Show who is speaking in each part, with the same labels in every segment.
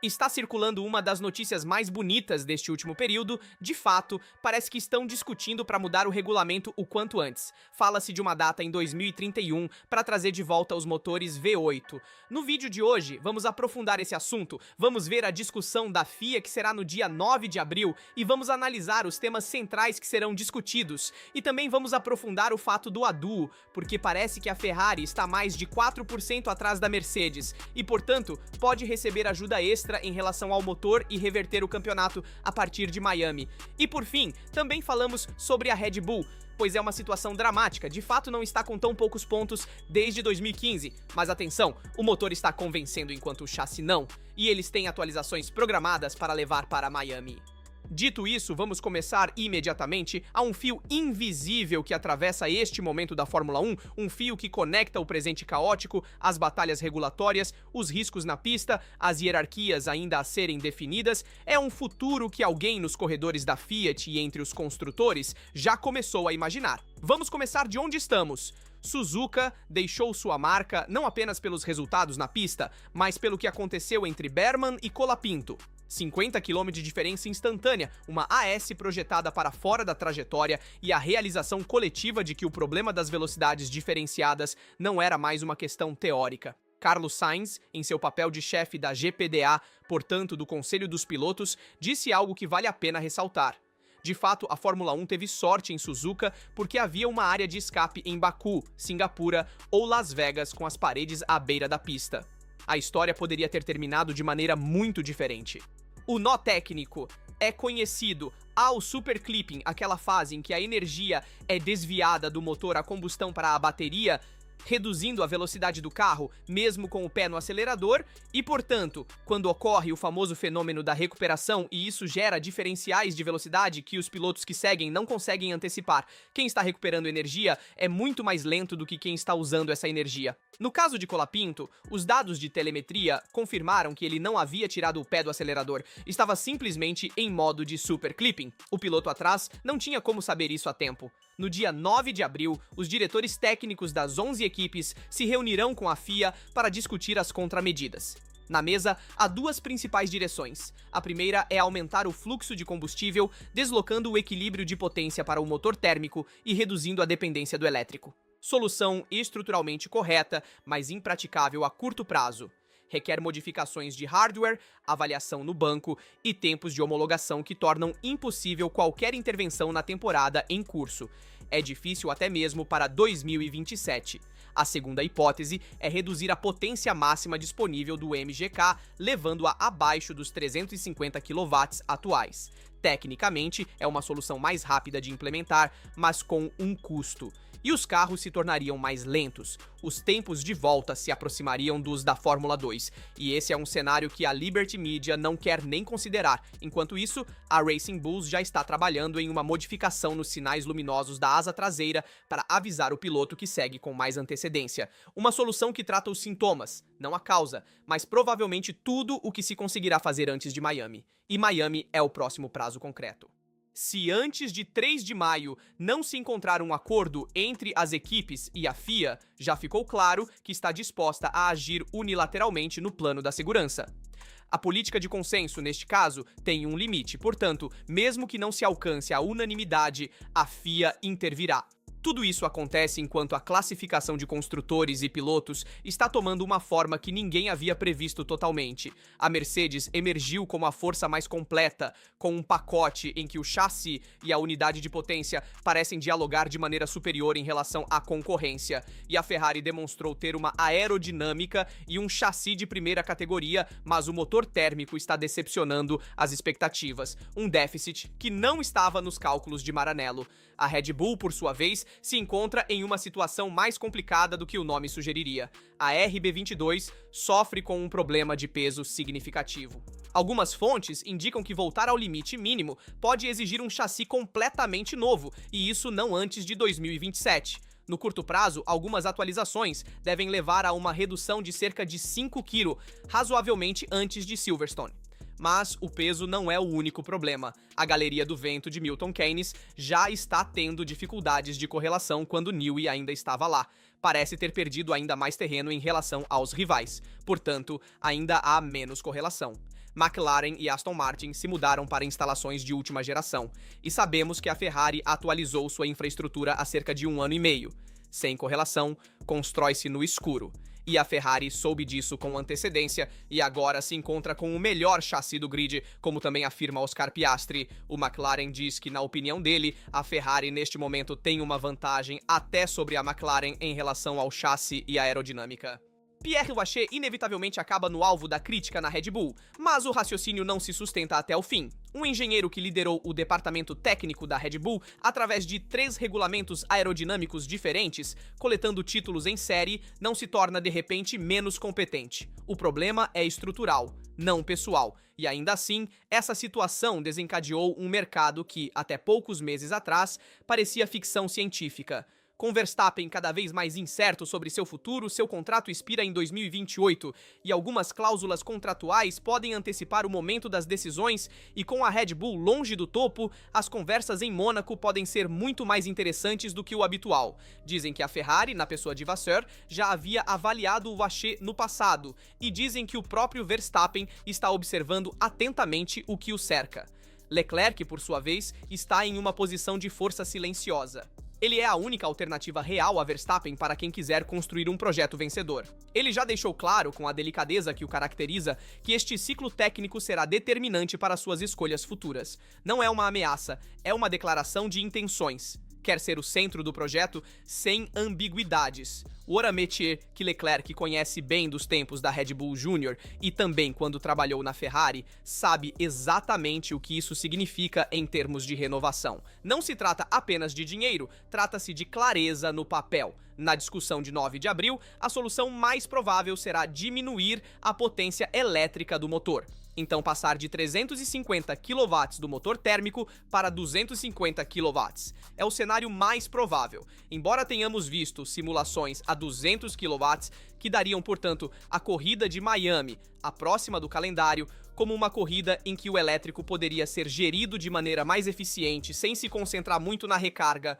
Speaker 1: Está circulando uma das notícias mais bonitas deste último período. De fato, parece que estão discutindo para mudar o regulamento o quanto antes. Fala-se de uma data em 2031 para trazer de volta os motores V8. No vídeo de hoje, vamos aprofundar esse assunto, vamos ver a discussão da FIA que será no dia 9 de abril e vamos analisar os temas centrais que serão discutidos. E também vamos aprofundar o fato do ADUO, porque parece que a Ferrari está mais de 4% atrás da Mercedes e, portanto, pode receber ajuda extra em relação ao motor e reverter o campeonato a partir de Miami. E por fim, também falamos sobre a Red Bull, pois é uma situação dramática, de fato não está com tão poucos pontos desde 2015, mas atenção, o motor está convencendo enquanto o chassi não, e eles têm atualizações programadas para levar para Miami. Dito isso, vamos começar imediatamente a um fio invisível que atravessa este momento da Fórmula 1, um fio que conecta o presente caótico, as batalhas regulatórias, os riscos na pista, as hierarquias ainda a serem definidas. É um futuro que alguém nos corredores da Fiat e entre os construtores já começou a imaginar. Vamos começar de onde estamos. Suzuka deixou sua marca não apenas pelos resultados na pista, mas pelo que aconteceu entre Berman e Colapinto. 50 km de diferença instantânea, uma AS projetada para fora da trajetória e a realização coletiva de que o problema das velocidades diferenciadas não era mais uma questão teórica. Carlos Sainz, em seu papel de chefe da GPDA, portanto do Conselho dos Pilotos, disse algo que vale a pena ressaltar. De fato, a Fórmula 1 teve sorte em Suzuka porque havia uma área de escape em Baku, Singapura ou Las Vegas com as paredes à beira da pista. A história poderia ter terminado de maneira muito diferente. O nó técnico é conhecido ao superclipping, aquela fase em que a energia é desviada do motor a combustão para a bateria, reduzindo a velocidade do carro, mesmo com o pé no acelerador, e, portanto, quando ocorre o famoso fenômeno da recuperação e isso gera diferenciais de velocidade que os pilotos que seguem não conseguem antecipar, quem está recuperando energia é muito mais lento do que quem está usando essa energia. No caso de Colapinto, os dados de telemetria confirmaram que ele não havia tirado o pé do acelerador, estava simplesmente em modo de superclipping. O piloto atrás não tinha como saber isso a tempo. No dia 9 de abril, os diretores técnicos das 11 equipes se reunirão com a FIA para discutir as contramedidas. Na mesa, há duas principais direções. A primeira é aumentar o fluxo de combustível, deslocando o equilíbrio de potência para o motor térmico e reduzindo a dependência do elétrico. Solução estruturalmente correta, mas impraticável a curto prazo. Requer modificações de hardware, avaliação no banco e tempos de homologação que tornam impossível qualquer intervenção na temporada em curso. É difícil até mesmo para 2027. A segunda hipótese é reduzir a potência máxima disponível do MGK, levando-a abaixo dos 350 kW atuais. Tecnicamente, é uma solução mais rápida de implementar, mas com um custo. E os carros se tornariam mais lentos. Os tempos de volta se aproximariam dos da Fórmula 2. E esse é um cenário que a Liberty Media não quer nem considerar. Enquanto isso, a Racing Bulls já está trabalhando em uma modificação nos sinais luminosos da asa traseira para avisar o piloto que segue com mais antecedência. Uma solução que trata os sintomas, não a causa, mas provavelmente tudo o que se conseguirá fazer antes de Miami. E Miami é o próximo prazo concreto. Se antes de 3 de maio não se encontrar um acordo entre as equipes e a FIA, já ficou claro que está disposta a agir unilateralmente no plano da segurança. A política de consenso, neste caso, tem um limite, portanto, mesmo que não se alcance a unanimidade, a FIA intervirá. Tudo isso acontece enquanto a classificação de construtores e pilotos está tomando uma forma que ninguém havia previsto totalmente. A Mercedes emergiu como a força mais completa, com um pacote em que o chassi e a unidade de potência parecem dialogar de maneira superior em relação à concorrência. E a Ferrari demonstrou ter uma aerodinâmica e um chassi de primeira categoria, mas o motor térmico está decepcionando as expectativas. Um déficit que não estava nos cálculos de Maranello. A Red Bull, por sua vez, se encontra em uma situação mais complicada do que o nome sugeriria. A RB22 sofre com um problema de peso significativo. Algumas fontes indicam que voltar ao limite mínimo pode exigir um chassi completamente novo, e isso não antes de 2027. No curto prazo, algumas atualizações devem levar a uma redução de cerca de 5 kg, razoavelmente antes de Silverstone. Mas o peso não é o único problema. A galeria do vento de Milton Keynes já está tendo dificuldades de correlação quando Newey ainda estava lá. Parece ter perdido ainda mais terreno em relação aos rivais. Portanto, ainda há menos correlação. McLaren e Aston Martin se mudaram para instalações de última geração, e sabemos que a Ferrari atualizou sua infraestrutura há cerca de 1 ano e meio. Sem correlação, constrói-se no escuro. E a Ferrari soube disso com antecedência e agora se encontra com o melhor chassi do grid, como também afirma Oscar Piastri. O McLaren diz que, na opinião dele, a Ferrari neste momento tem uma vantagem até sobre a McLaren em relação ao chassi e aerodinâmica. Pierre Waché inevitavelmente acaba no alvo da crítica na Red Bull, mas o raciocínio não se sustenta até o fim. Um engenheiro que liderou o departamento técnico da Red Bull através de 3 regulamentos aerodinâmicos diferentes, coletando títulos em série, não se torna de repente menos competente. O problema é estrutural, não pessoal, e ainda assim, essa situação desencadeou um mercado que, até poucos meses atrás, parecia ficção científica. Com Verstappen cada vez mais incerto sobre seu futuro, seu contrato expira em 2028 e algumas cláusulas contratuais podem antecipar o momento das decisões, e com a Red Bull longe do topo, as conversas em Mônaco podem ser muito mais interessantes do que o habitual. Dizem que a Ferrari, na pessoa de Vasseur, já havia avaliado o Waché no passado, e dizem que o próprio Verstappen está observando atentamente o que o cerca. Leclerc, por sua vez, está em uma posição de força silenciosa. Ele é a única alternativa real a Verstappen para quem quiser construir um projeto vencedor. Ele já deixou claro, com a delicadeza que o caracteriza, que este ciclo técnico será determinante para suas escolhas futuras. Não é uma ameaça, é uma declaração de intenções. Quer ser o centro do projeto sem ambiguidades. O Ora Métier, que Leclerc conhece bem dos tempos da Red Bull Júnior e também quando trabalhou na Ferrari, sabe exatamente o que isso significa em termos de renovação. Não se trata apenas de dinheiro, trata-se de clareza no papel. Na discussão de 9 de abril, a solução mais provável será diminuir a potência elétrica do motor. Então passar de 350 kW do motor térmico para 250 kW. É o cenário mais provável, embora tenhamos visto simulações a 200 kW que dariam, portanto, a corrida de Miami, a próxima do calendário, como uma corrida em que o elétrico poderia ser gerido de maneira mais eficiente, sem se concentrar muito na recarga,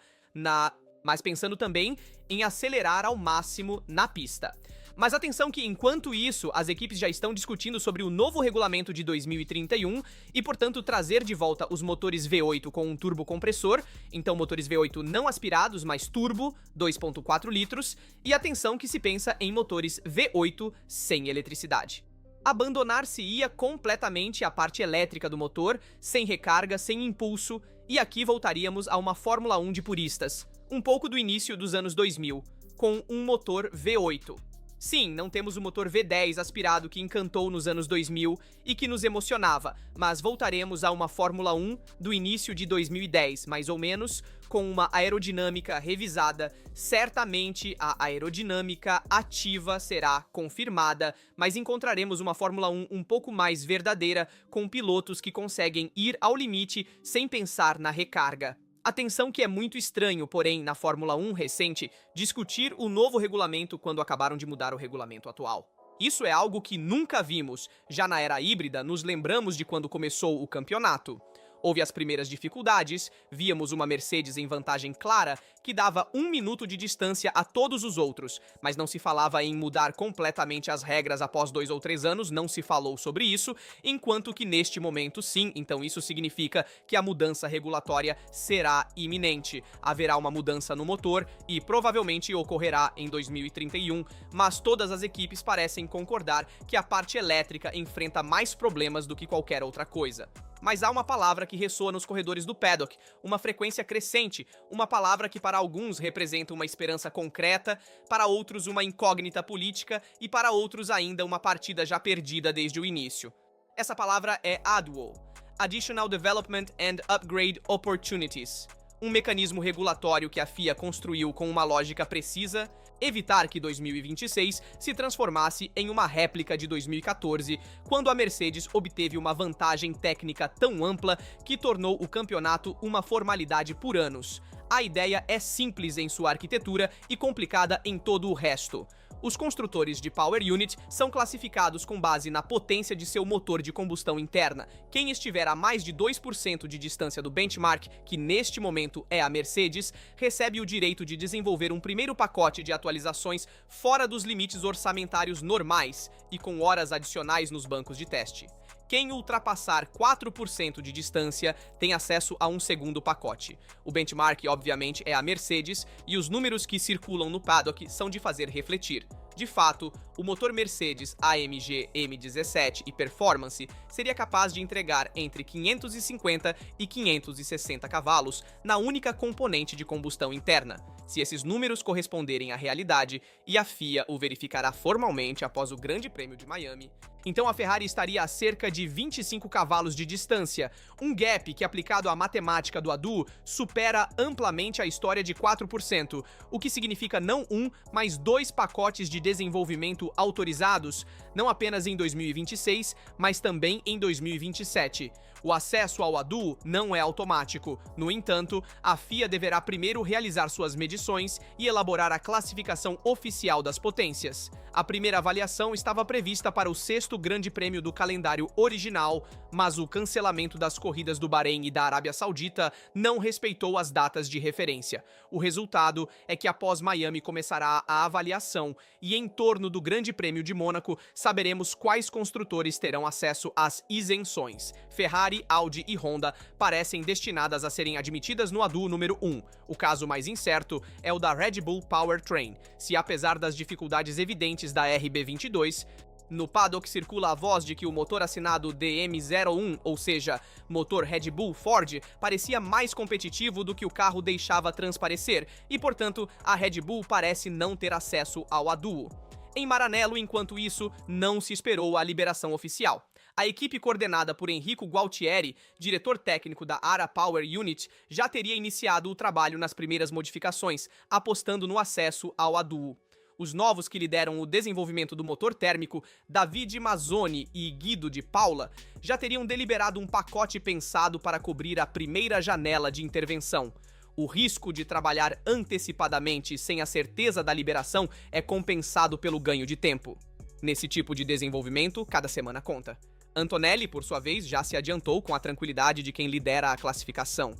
Speaker 1: mas pensando também em acelerar ao máximo na pista. Mas atenção que, enquanto isso, as equipes já estão discutindo sobre o novo regulamento de 2031 e, portanto, trazer de volta os motores V8 com um turbocompressor, então motores V8 não aspirados, mas turbo, 2.4 litros, e atenção que se pensa em motores V8 sem eletricidade. Abandonar-se-ia completamente a parte elétrica do motor, sem recarga, sem impulso, e aqui voltaríamos a uma Fórmula 1 de puristas, um pouco do início dos anos 2000, com um motor V8. Sim, não temos o motor V10 aspirado que encantou nos anos 2000 e que nos emocionava, mas voltaremos a uma Fórmula 1 do início de 2010, mais ou menos, com uma aerodinâmica revisada. Certamente a aerodinâmica ativa será confirmada, mas encontraremos uma Fórmula 1 um pouco mais verdadeira, com pilotos que conseguem ir ao limite sem pensar na recarga. Atenção que é muito estranho, porém, na Fórmula 1 recente, discutir o novo regulamento quando acabaram de mudar o regulamento atual. Isso é algo que nunca vimos. Já na era híbrida, nos lembramos de quando começou o campeonato. Houve as primeiras dificuldades, víamos uma Mercedes em vantagem clara que dava 1 minuto de distância a todos os outros, mas não se falava em mudar completamente as regras após 2 ou 3 anos, não se falou sobre isso, enquanto que neste momento sim, então isso significa que a mudança regulatória será iminente. Haverá uma mudança no motor e provavelmente ocorrerá em 2031, mas todas as equipes parecem concordar que a parte elétrica enfrenta mais problemas do que qualquer outra coisa. Mas há uma palavra que ressoa nos corredores do paddock, uma frequência crescente, uma palavra que para alguns representa uma esperança concreta, para outros uma incógnita política e para outros ainda uma partida já perdida desde o início. Essa palavra é ADWO, Additional Development and Upgrade Opportunities, um mecanismo regulatório que a FIA construiu com uma lógica precisa: evitar que 2026 se transformasse em uma réplica de 2014, quando a Mercedes obteve uma vantagem técnica tão ampla que tornou o campeonato uma formalidade por anos. A ideia é simples em sua arquitetura e complicada em todo o resto. Os construtores de Power Unit são classificados com base na potência de seu motor de combustão interna. Quem estiver a mais de 2% de distância do benchmark, que neste momento é a Mercedes, recebe o direito de desenvolver um primeiro pacote de atualizações fora dos limites orçamentários normais e com horas adicionais nos bancos de teste. Quem ultrapassar 4% de distância tem acesso a um segundo pacote. O benchmark, obviamente, é a Mercedes e os números que circulam no paddock são de fazer refletir. De fato, o motor Mercedes AMG M17 e Performance seria capaz de entregar entre 550 e 560 cavalos na única componente de combustão interna, se esses números corresponderem à realidade, e a FIA o verificará formalmente após o Grande Prêmio de Miami. Então a Ferrari estaria a cerca de 25 cavalos de distância, um gap que, aplicado à matemática do ADU, supera amplamente a história de 4%, o que significa não um, mas 2 pacotes de desenvolvimento autorizados, não apenas em 2026, mas também em 2027. O acesso ao ADU não é automático. No entanto, a FIA deverá primeiro realizar suas medições e elaborar a classificação oficial das potências. A primeira avaliação estava prevista para o 6º Grande Prêmio do calendário original, mas o cancelamento das corridas do Bahrein e da Arábia Saudita não respeitou as datas de referência. O resultado é que após Miami começará a avaliação e em torno do Grande Prêmio de Mônaco saberemos quais construtores terão acesso às isenções. Ferrari, Audi e Honda parecem destinadas a serem admitidas no ADU número 1. O caso mais incerto é o da Red Bull Powertrain, se apesar das dificuldades evidentes da RB22, no paddock circula a voz de que o motor assinado DM01, ou seja, motor Red Bull Ford, parecia mais competitivo do que o carro deixava transparecer e, portanto, a Red Bull parece não ter acesso ao ADU. Em Maranello, enquanto isso, não se esperou a liberação oficial. A equipe coordenada por Enrico Gualtieri, diretor técnico da ARA Power Unit, já teria iniciado o trabalho nas primeiras modificações, apostando no acesso ao ADU. Os novos que lideram o desenvolvimento do motor térmico, Davide Mazzoni e Guido de Paula, já teriam deliberado um pacote pensado para cobrir a primeira janela de intervenção. O risco de trabalhar antecipadamente sem a certeza da liberação é compensado pelo ganho de tempo. Nesse tipo de desenvolvimento, cada semana conta. Antonelli, por sua vez, já se adiantou com a tranquilidade de quem lidera a classificação.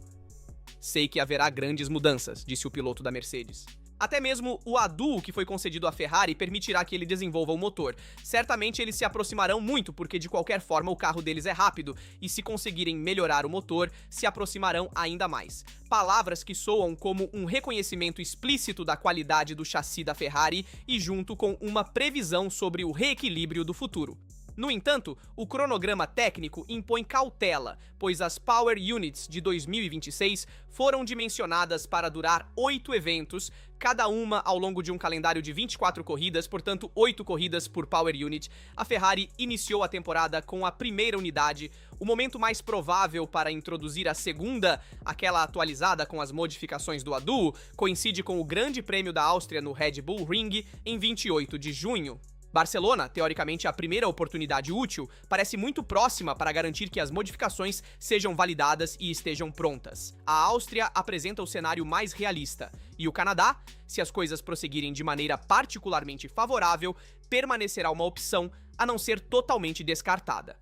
Speaker 1: Sei que haverá grandes mudanças, disse o piloto da Mercedes. Até mesmo o ADU que foi concedido à Ferrari permitirá que ele desenvolva o motor. Certamente eles se aproximarão muito, porque de qualquer forma o carro deles é rápido, e se conseguirem melhorar o motor, se aproximarão ainda mais. Palavras que soam como um reconhecimento explícito da qualidade do chassi da Ferrari e junto com uma previsão sobre o reequilíbrio do futuro. No entanto, o cronograma técnico impõe cautela, pois as Power Units de 2026 foram dimensionadas para durar 8 eventos, cada uma ao longo de um calendário de 24 corridas, portanto 8 corridas por Power Unit. A Ferrari iniciou a temporada com a primeira unidade. O momento mais provável para introduzir a segunda, aquela atualizada com as modificações do ADU, coincide com o Grande Prêmio da Áustria no Red Bull Ring em 28 de junho. Barcelona, teoricamente a primeira oportunidade útil, parece muito próxima para garantir que as modificações sejam validadas e estejam prontas. A Áustria apresenta o cenário mais realista, e o Canadá, se as coisas prosseguirem de maneira particularmente favorável, permanecerá uma opção a não ser totalmente descartada.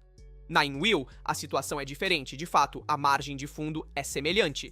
Speaker 1: Na InWheel, a situação é diferente, de fato, a margem de fundo é semelhante.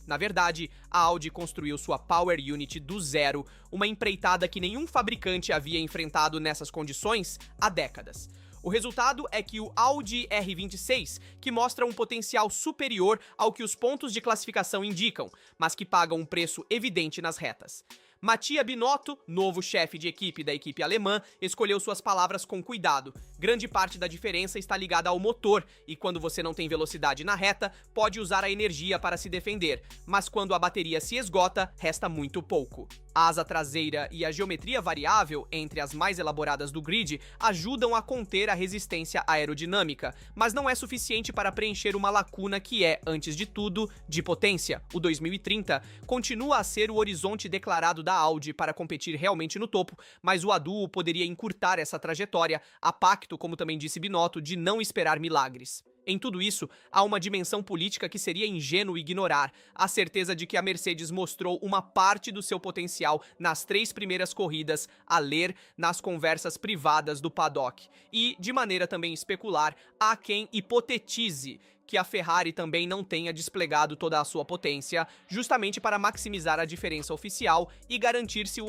Speaker 1: Na verdade, a Audi construiu sua Power Unit do zero, uma empreitada que nenhum fabricante havia enfrentado nessas condições há décadas. O resultado é que o Audi R26, que mostra um potencial superior ao que os pontos de classificação indicam, mas que paga um preço evidente nas retas. Mattia Binotto, novo chefe de equipe da equipe alemã, escolheu suas palavras com cuidado. Grande parte da diferença está ligada ao motor, e quando você não tem velocidade na reta, pode usar a energia para se defender, mas quando a bateria se esgota, resta muito pouco. A asa traseira e a geometria variável, entre as mais elaboradas do grid, ajudam a conter a resistência aerodinâmica, mas não é suficiente para preencher uma lacuna que é, antes de tudo, de potência. O 2030 continua a ser o horizonte declarado da Audi para competir realmente no topo, mas o ADU poderia encurtar essa trajetória, a pacto, como também disse Binotto, de não esperar milagres. Em tudo isso, há uma dimensão política que seria ingênuo ignorar, a certeza de que a Mercedes mostrou uma parte do seu potencial nas 3 primeiras corridas, a ler nas conversas privadas do paddock. E, de maneira também especular, há quem hipotetize que a Ferrari também não tenha desplegado toda a sua potência, justamente para maximizar a diferença oficial e garantir-se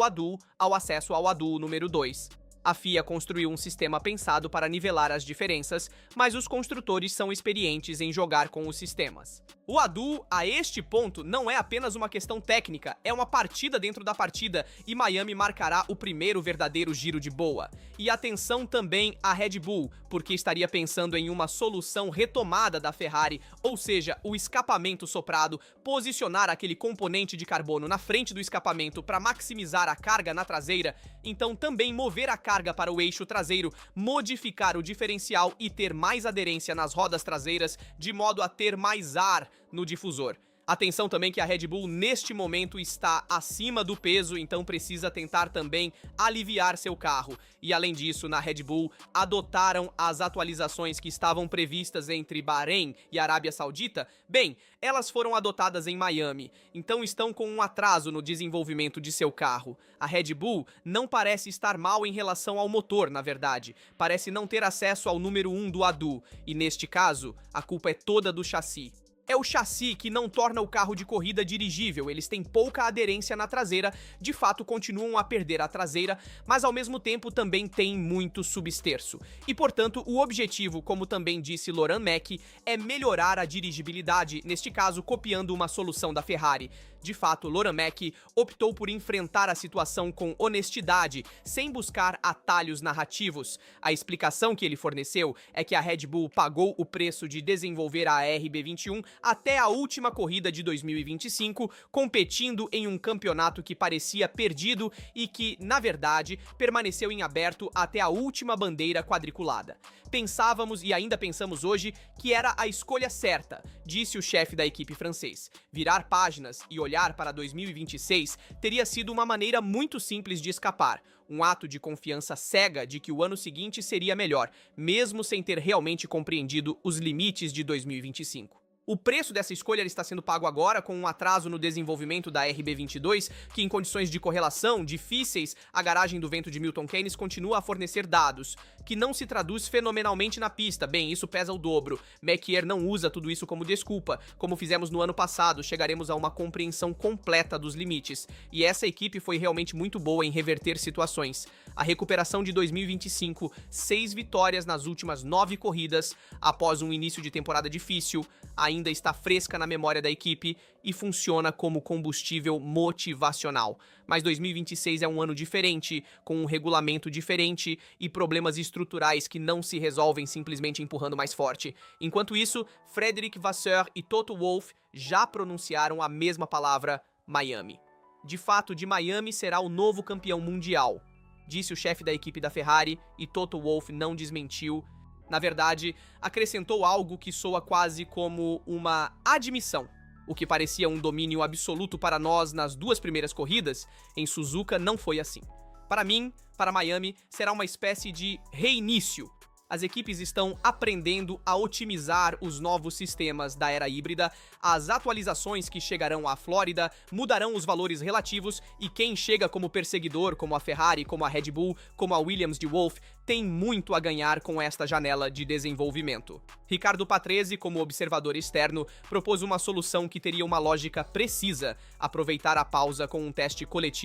Speaker 1: ao acesso ao ADU número 2. A FIA construiu um sistema pensado para nivelar as diferenças, mas os construtores são experientes em jogar com os sistemas. O ADU, a este ponto, não é apenas uma questão técnica, é uma partida dentro da partida e Miami marcará o primeiro verdadeiro giro de boa. E atenção também à Red Bull, porque estaria pensando em uma solução retomada da Ferrari, ou seja, o escapamento soprado, posicionar aquele componente de carbono na frente do escapamento para maximizar a carga na traseira, então também mover a carga para o eixo traseiro, modificar o diferencial e ter mais aderência nas rodas traseiras, de modo a ter mais ar no difusor. Atenção também que a Red Bull neste momento está acima do peso, então precisa tentar também aliviar seu carro. E além disso, na Red Bull, adotaram as atualizações que estavam previstas entre Bahrein e Arábia Saudita. Bem, elas foram adotadas em Miami, então estão com um atraso no desenvolvimento de seu carro. A Red Bull não parece estar mal em relação ao motor, na verdade. Parece não ter acesso ao número 1 do ADU, e neste caso, a culpa é toda do chassi. É o chassi que não torna o carro de corrida dirigível, eles têm pouca aderência na traseira, de fato continuam a perder a traseira, mas ao mesmo tempo também tem muito substerço. E portanto, o objetivo, como também disse Laurent Mekies, é melhorar a dirigibilidade, neste caso copiando uma solução da Ferrari. De fato, Laurent Mekies optou por enfrentar a situação com honestidade, sem buscar atalhos narrativos. A explicação que ele forneceu é que a Red Bull pagou o preço de desenvolver a RB21 até a última corrida de 2025, competindo em um campeonato que parecia perdido e que, na verdade, permaneceu em aberto até a última bandeira quadriculada. Pensávamos e ainda pensamos hoje que era a escolha certa, disse o chefe da equipe francês. Virar páginas e olhar para 2026 teria sido uma maneira muito simples de escapar, um ato de confiança cega de que o ano seguinte seria melhor, mesmo sem ter realmente compreendido os limites de 2025. O preço dessa escolha está sendo pago agora com um atraso no desenvolvimento da RB22, que em condições de correlação difíceis, a garagem do vento de Milton Keynes continua a fornecer dados, que não se traduz fenomenalmente na pista. Bem, isso pesa o dobro. Mekies não usa tudo isso como desculpa. Como fizemos no ano passado, chegaremos a uma compreensão completa dos limites. E essa equipe foi realmente muito boa em reverter situações. A recuperação de 2025, 6 vitórias nas últimas 9 corridas, após um início de temporada difícil, ainda está fresca na memória da equipe e funciona como combustível motivacional. Mas 2026 é um ano diferente, com um regulamento diferente e problemas estruturais que não se resolvem simplesmente empurrando mais forte. Enquanto isso, Frederic Vasseur e Toto Wolff já pronunciaram a mesma palavra, Miami. De fato, de Miami será o novo campeão mundial, disse o chefe da equipe da Ferrari, e Toto Wolff não desmentiu. Na verdade, acrescentou algo que soa quase como uma admissão. O que parecia um domínio absoluto para nós nas 2 primeiras corridas, em Suzuka não foi assim. Para mim, para Miami, será uma espécie de reinício. As equipes estão aprendendo a otimizar os novos sistemas da era híbrida, as atualizações que chegarão à Flórida mudarão os valores relativos e quem chega como perseguidor, como a Ferrari, como a Red Bull, como a Williams de Wolff, tem muito a ganhar com esta janela de desenvolvimento. Ricardo Patrese, como observador externo, propôs uma solução que teria uma lógica precisa: aproveitar a pausa com um teste coletivo